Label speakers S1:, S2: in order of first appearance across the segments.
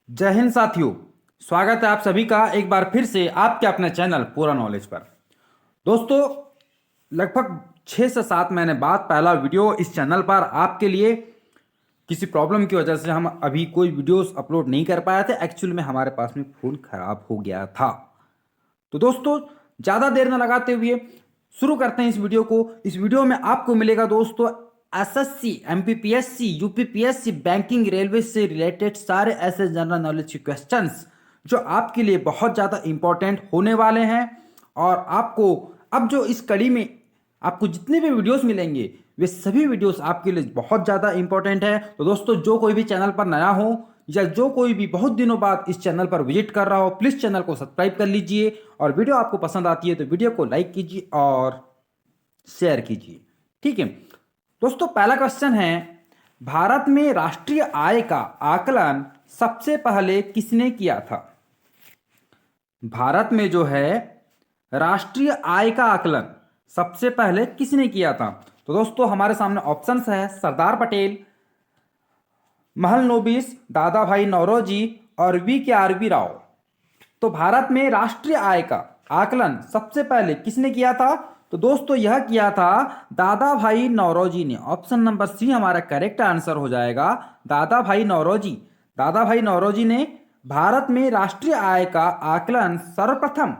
S1: जय हिंद साथियों। स्वागत है आप सभी का एक बार फिर से आपके अपने चैनल पूरा नॉलेज पर। दोस्तों, लगभग 6 से 7 महीने बाद पहला वीडियो इस चैनल पर आपके लिए किसी प्रॉब्लम की वजह से हम अभी कोई वीडियोस अपलोड नहीं कर पाए थे। एक्चुअल में हमारे पास में फ़ोन खराब हो गया था। तो दोस्तों, ज़्यादा देर न लगाते हुए शुरू करते हैं इस वीडियो को। इस वीडियो में आपको मिलेगा दोस्तों SSC, MPPSC, UPPSC, banking, railway से रिलेटेड सारे ऐसे जनरल नॉलेज के क्वेश्चंस जो आपके लिए बहुत ज़्यादा इंपॉर्टेंट होने वाले हैं। और आपको अब जो इस कड़ी में आपको जितने भी वीडियोस मिलेंगे वे सभी वीडियोस आपके लिए बहुत ज़्यादा इंपॉर्टेंट है। तो दोस्तों, जो कोई भी चैनल पर नया हो या जो कोई भी बहुत दिनों बाद इस चैनल पर विजिट कर रहा हो, प्लीज़ चैनल को सब्सक्राइब कर लीजिए। और वीडियो आपको पसंद आती है तो वीडियो को लाइक कीजिए और शेयर कीजिए। ठीक है दोस्तों, पहला क्वेश्चन है, भारत में राष्ट्रीय आय का आकलन सबसे पहले किसने किया था? भारत में जो है राष्ट्रीय आय का आकलन सबसे पहले किसने किया था? तो दोस्तों, हमारे सामने ऑप्शंस है सरदार पटेल, महलनोबिस, दादा भाई नौरोजी और वी राव। तो भारत में राष्ट्रीय आय का आकलन सबसे पहले किसने किया था? तो दोस्तों, यह किया था दादा भाई नौरोजी ने। ऑप्शन नंबर सी हमारा करेक्ट आंसर हो जाएगा, दादा भाई नौरोजी। दादा भाई नौरोजी ने भारत में राष्ट्रीय आय का आकलन सर्वप्रथम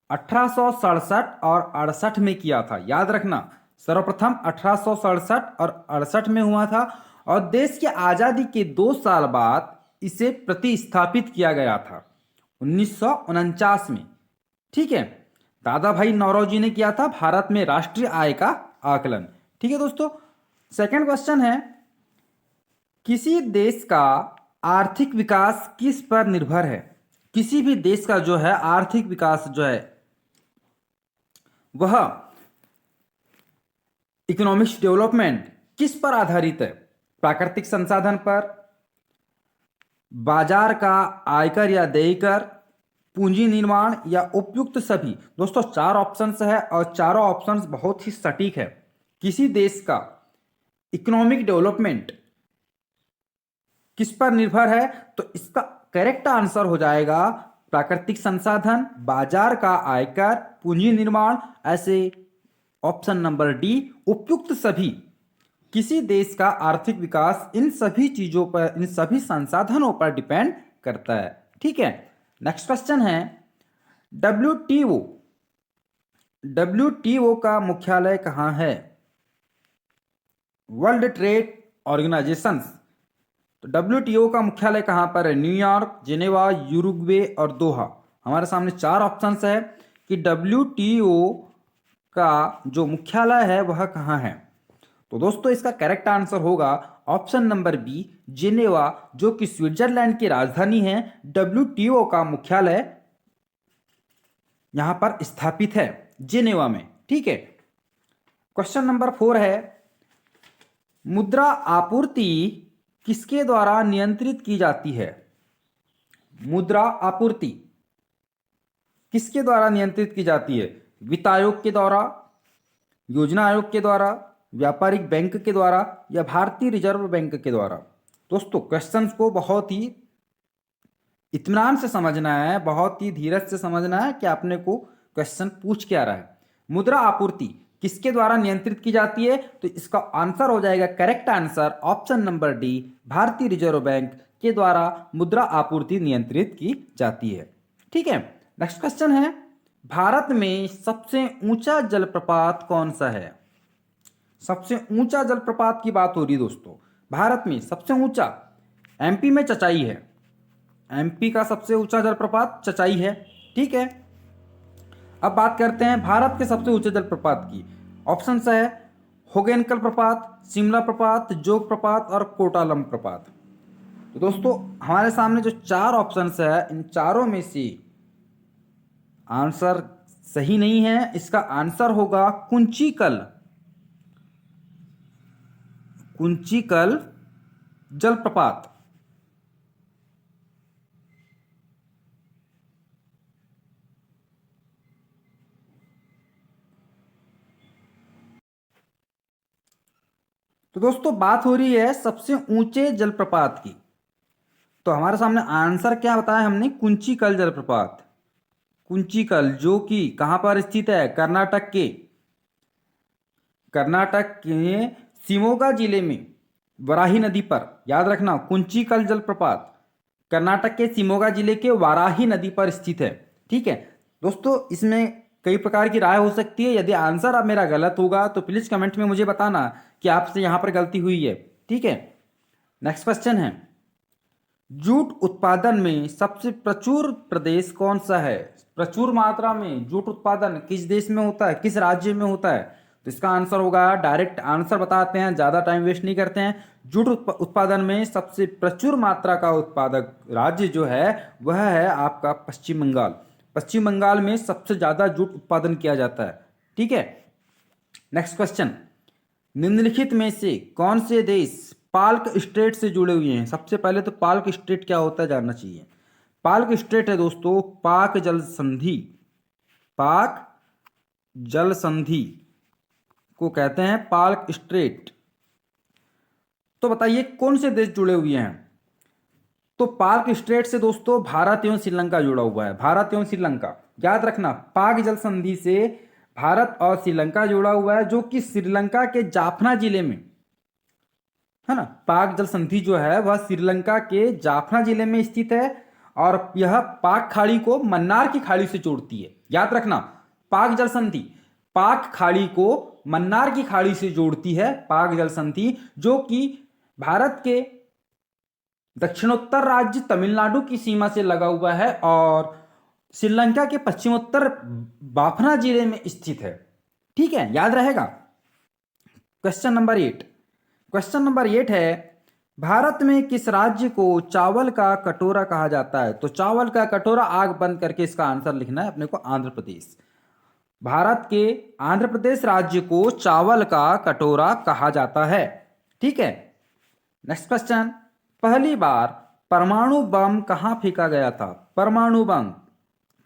S1: 1867 और 68 में किया था। याद रखना, सर्वप्रथम 1867 और 68 में हुआ था। और देश की आजादी के 2 साल बाद इसे प्रतिस्थापित किया गया था 1949 में। ठीक है, दादा भाई नौरोजी ने किया था भारत में राष्ट्रीय आय का आकलन। ठीक है दोस्तों, सेकंड क्वेश्चन है, किसी देश का आर्थिक विकास किस पर निर्भर है? किसी भी देश का जो है आर्थिक विकास जो है वह इकोनॉमिक्स डेवलपमेंट किस पर आधारित है? प्राकृतिक संसाधन पर, बाजार का आयकर या देय कर, पूंजी निर्माण या उपयुक्त सभी। दोस्तों, 4 ऑप्शंस है और चारों ऑप्शंस बहुत ही सटीक है। किसी देश का इकोनॉमिक डेवलपमेंट किस पर निर्भर है? तो इसका करेक्ट आंसर हो जाएगा प्राकृतिक संसाधन, बाजार का आयकर, पूंजी निर्माण, ऐसे ऑप्शन नंबर डी उपयुक्त सभी। किसी देश का आर्थिक विकास इन सभी चीजों पर, इन सभी संसाधनों पर डिपेंड करता है। ठीक है, नेक्स्ट क्वेश्चन है, डब्ल्यूटीओ डब्ल्यूटीओ का मुख्यालय कहाँ है? World trade organisation. तो डब्ल्यूटीओ का मुख्यालय कहाँ पर है? न्यूयॉर्क, जिनेवा, यूरुग्वे और दोहा। हमारे सामने 4 ऑप्शंस है कि डब्ल्यूटीओ का जो मुख्यालय है वह कहाँ है। तो दोस्तों, इसका करेक्ट आंसर होगा ऑप्शन नंबर बी, जिनेवा, जो कि स्विट्जरलैंड की राजधानी है। डब्ल्यूटीओ का मुख्यालय यहां पर स्थापित है जिनेवा में। ठीक है, क्वेश्चन नंबर 4 है, मुद्रा आपूर्ति किसके द्वारा नियंत्रित की जाती है? मुद्रा आपूर्ति किसके द्वारा नियंत्रित की जाती है? वित्त आयोग के द्वारा, योजना आयोग के द्वारा, व्यापारिक बैंक के द्वारा या भारतीय रिजर्व बैंक के द्वारा? दोस्तों, क्वेश्चंस को बहुत ही इत्मीनान से समझना है, बहुत ही धीरज से समझना है कि आपने को क्वेश्चन पूछ क्या रहा है। मुद्रा आपूर्ति किसके द्वारा नियंत्रित की जाती है? तो इसका आंसर हो जाएगा correct answer option number D, भारतीय रिजर्व बैंक के द्वारा मुद्रा आपूर्ति नियंत्रित की जाती है। ठीक है, नेक्स्ट क्वेश्चन है, भारत में सबसे ऊंचा जलप्रपात कौन सा है? सबसे ऊंचा जलप्रपात की बात हो रही है दोस्तों। भारत में सबसे ऊंचा एमपी में चचाई है। एमपी का सबसे ऊंचा जलप्रपात चचाई है। ठीक है, अब बात करते हैं भारत के सबसे ऊंचे जलप्रपात की। ऑप्शन है होगेनकल प्रपात, शिमला प्रपात, जोग प्रपात और कोटालम प्रपात। तो दोस्तों, हमारे सामने जो 4 ऑप्शंस है इन चारों में से आंसर सही नहीं है। इसका आंसर होगा कुंचिकल, कुंचिकल जलप्रपात। तो दोस्तों, बात हो रही है सबसे ऊंचे जलप्रपात की। तो हमारे सामने आंसर क्या बताया हमने, कुंचिकल जलप्रपात। कुंचिकल जो कि कहाँ पर स्थित है, कर्नाटक के शिमोगा जिले में वराही नदी पर। याद रखना, कुंचिकल जलप्रपात कर्नाटक के शिमोगा जिले के वाराही नदी पर स्थित है। ठीक है दोस्तों, इसमें कई प्रकार की राय हो सकती है। यदि आंसर अब मेरा गलत होगा तो प्लीज कमेंट में मुझे बताना कि आपसे यहां पर गलती हुई है। ठीक है, नेक्स्ट क्वेश्चन है, जूट उत्पादन में सबसे प्रचुर प्रदेश कौन सा है? प्रचुर मात्रा में जूट उत्पादन किस देश में होता है, किस राज्य में होता है? तो इसका आंसर होगा, डायरेक्ट आंसर बताते हैं, ज्यादा टाइम वेस्ट नहीं करते हैं। जूट उत्पादन में सबसे प्रचुर मात्रा का उत्पादक राज्य जो है वह है आपका पश्चिम बंगाल। पश्चिम बंगाल में सबसे ज्यादा जूट उत्पादन किया जाता है। ठीक है, नेक्स्ट क्वेश्चन, निम्नलिखित में से कौन से देश पाल्क स्ट्रेट से जुड़े हुए हैं? सबसे पहले तो पाल्क स्ट्रेट क्या होता है जानना चाहिए। पाल्क स्ट्रेट है दोस्तों पाक जल संधि, पाक जल संधि को कहते हैं पाल्क स्ट्रेट। तो बताइए कौन से देश जुड़े हुए हैं? तो पाल्क स्ट्रेट से दोस्तों भारत एवं श्रीलंका जुड़ा हुआ है, भारत एवं श्रीलंका। याद रखना, पाक जल संधि से भारत और श्रीलंका जुड़ा हुआ है, जो कि श्रीलंका के जाफना जिले में है ना। पाक जल संधि जो है वह श्रीलंका के जाफना जिले में स्थित है और यह पाक खाड़ी को मन्नार की खाड़ी से जोड़ती है। याद रखना, पाक जल संधि पाक खाड़ी को मन्नार की खाड़ी से जोड़ती है, पाक जल संधि, जो कि भारत के दक्षिणोत्तर राज्य तमिलनाडु की सीमा से लगा हुआ है और श्रीलंका के पश्चिमोत्तर बाफना जिले में स्थित है। ठीक है, याद रहेगा। क्वेश्चन नंबर 8, क्वेश्चन नंबर 8 है, भारत में किस राज्य को चावल का कटोरा कहा जाता है? तो चावल का कटोरा आग बंद करके इसका आंसर लिखना है अपने को, आंध्र प्रदेश। भारत के आंध्र प्रदेश राज्य को चावल का कटोरा कहा जाता है। ठीक है, नेक्स्ट क्वेश्चन, पहली बार परमाणु बम कहां फेंका गया था? परमाणु बम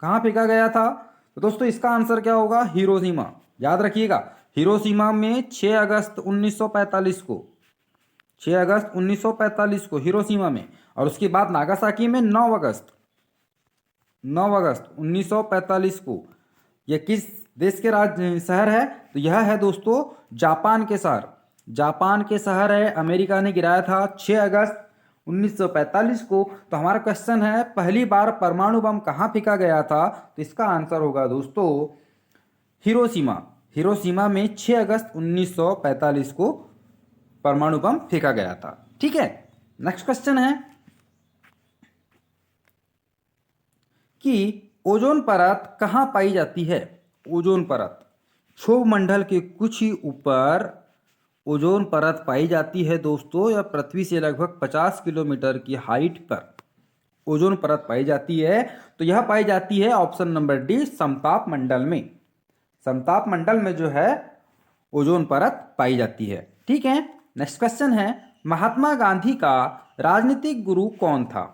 S1: कहां फेंका गया था? तो दोस्तों इसका आंसर क्या होगा, हिरोशिमा। याद रखिएगा, हिरोशिमा में 6 अगस्त 1945 को, 6 अगस्त 1945 को हिरोशिमा में, और उसके बाद नागासाकी में 9 अगस्त 1945 को। यह किस देश के राज्य शहर है? तो यह है दोस्तों जापान के शहर, जापान के शहर है। अमेरिका ने गिराया था 6 अगस्त 1945 को। तो हमारा क्वेश्चन है, पहली बार परमाणु बम कहाँ फेंका गया था? तो इसका आंसर होगा दोस्तों हिरोशिमा। हिरोशिमा में 6 अगस्त 1945 को परमाणु बम फेंका गया था। ठीक है, नेक्स्ट क्वेश्चन है कि ओजोन परत कहाँ पाई जाती है? ओजोन परत क्षोभ मंडल के कुछ ही ऊपर ओजोन परत पाई जाती है दोस्तों। यह पृथ्वी से लगभग 50 किलोमीटर की हाइट पर ओजोन परत पाई जाती है। तो यह पाई जाती है ऑप्शन नंबर डी, समताप मंडल में। समताप मंडल में जो है ओजोन परत पाई जाती है। ठीक है, नेक्स्ट क्वेश्चन है, महात्मा गांधी का राजनीतिक गुरु कौन था?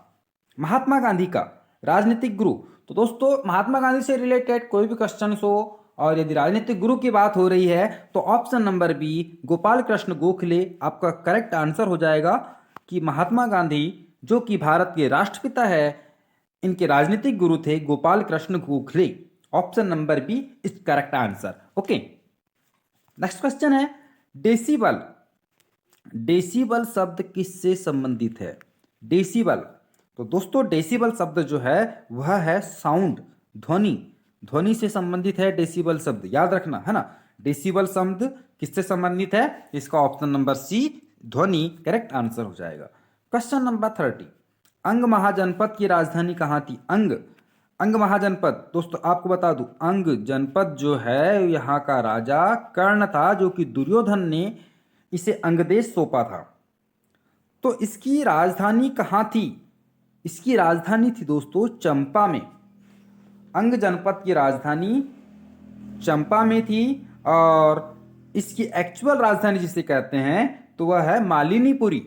S1: महात्मा गांधी का राजनीतिक गुरु। तो दोस्तों महात्मा गांधी से रिलेटेड कोई भी क्वेश्चन हो और यदि राजनीतिक गुरु की बात हो रही है तो option number B, Gopal Krishna Gokhale आपका करेक्ट आंसर हो जाएगा। कि महात्मा गांधी जो कि भारत के राष्ट्रपिता है, इनके राजनीतिक गुरु थे Gopal Krishna Gokhale. Option number B is correct answer. Okay, next question है, डेसिबल। डेसिबल शब्द किससे संबंधित है? डेसिबल, तो दोस्तों डेसिबल शब्द जो है वह है साउंड, ध्वनि, ध्वनि से संबंधित है डेसिबल शब्द। याद रखना है ना, डेसिबल शब्द किससे संबंधित है? इसका ऑप्शन नंबर सी, ध्वनि, करेक्ट आंसर हो जाएगा। क्वेश्चन नंबर 30, अंग महाजनपद की राजधानी कहाँ थी? अंग महाजनपद, दोस्तों आपको बता दूं, अंग जनपद जो है यहाँ का राजा कर्ण था, जो कि दुर्योधन ने इसे अंगदेश सौंपा था। तो इसकी राजधानी कहाँ थी? इसकी राजधानी थी दोस्तों चंपा में। अंग जनपद की राजधानी चंपा में थी और इसकी एक्चुअल राजधानी जिसे कहते हैं तो वह है मालिनीपुरी।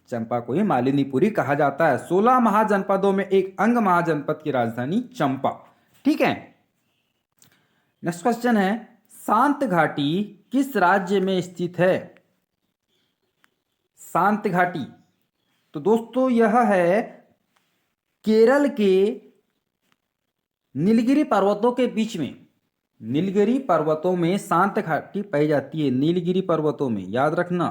S1: चंपा को ही मालिनीपुरी कहा जाता है। 16 महाजनपदों में एक अंग महाजनपद की राजधानी चंपा। ठीक है, नेक्स्ट क्वेश्चन है, शांत घाटी किस राज्य में स्थित है? शांत घाटी तो दोस्तों यह है केरल के नीलगिरी पर्वतों के बीच में। नीलगिरी पर्वतों में शांत घाटी पाई जाती है। नीलगिरी पर्वतों में याद रखना,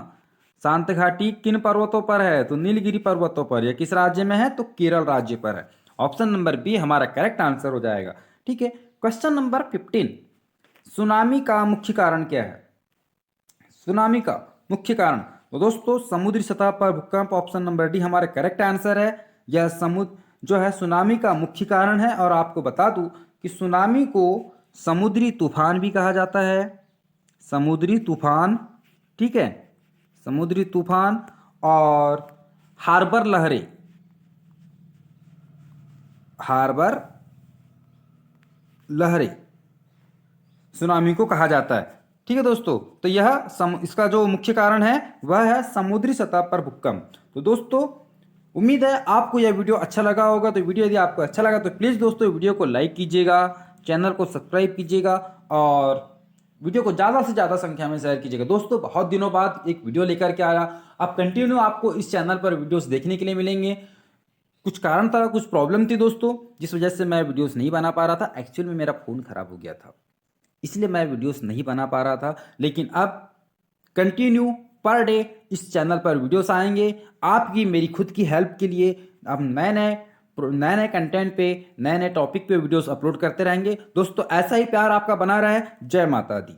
S1: शांत घाटी किन पर्वतों पर है? तो नीलगिरी पर्वतों पर। यह किस राज्य में है? तो केरल राज्य पर है। ऑप्शन नंबर बी हमारा करेक्ट आंसर हो जाएगा। ठीक है, क्वेश्चन नंबर 15, सुनामी का मुख्य कारण क्या है? सुनामी का मुख्य कारण, तो दोस्तों समुद्री सतह पर भूकंप, ऑप्शन नंबर डी हमारा करेक्ट आंसर है। यह समुद्र जो है सुनामी का मुख्य कारण है। और आपको बता दूं कि सुनामी को समुद्री तूफान भी कहा जाता है। समुद्री तूफान, ठीक है, समुद्री तूफान और हार्बर लहरें, हार्बर लहरें सुनामी को कहा जाता है। ठीक है दोस्तों, तो यह इसका जो मुख्य कारण है वह है समुद्री सतह पर भूकंप। तो दोस्तों उम्मीद है आपको यह वीडियो अच्छा लगा होगा। तो वीडियो यदि आपको अच्छा लगा तो प्लीज़ दोस्तों वीडियो को लाइक कीजिएगा, चैनल को सब्सक्राइब कीजिएगा और वीडियो को ज़्यादा से ज़्यादा संख्या में शेयर कीजिएगा। दोस्तों बहुत दिनों बाद एक वीडियो लेकर के आया। अब कंटिन्यू आपको इस चैनल पर वीडियोस देखने के लिए मिलेंगे। कुछ कारण था, कुछ प्रॉब्लम थी दोस्तों, जिस वजह से मैं वीडियोस नहीं बना पा रहा था। एक्चुअल में मेरा फ़ोन ख़राब हो गया था, इसलिए मैं वीडियोस नहीं बना पा रहा था। लेकिन अब कंटिन्यू पर डे इस चैनल पर वीडियोस आएंगे आपकी मेरी खुद की हेल्प के लिए। अब नए नए कंटेंट पे, नए नए टॉपिक पे वीडियोस अपलोड करते रहेंगे। दोस्तों ऐसा ही प्यार आपका बना रहे। जय माता दी।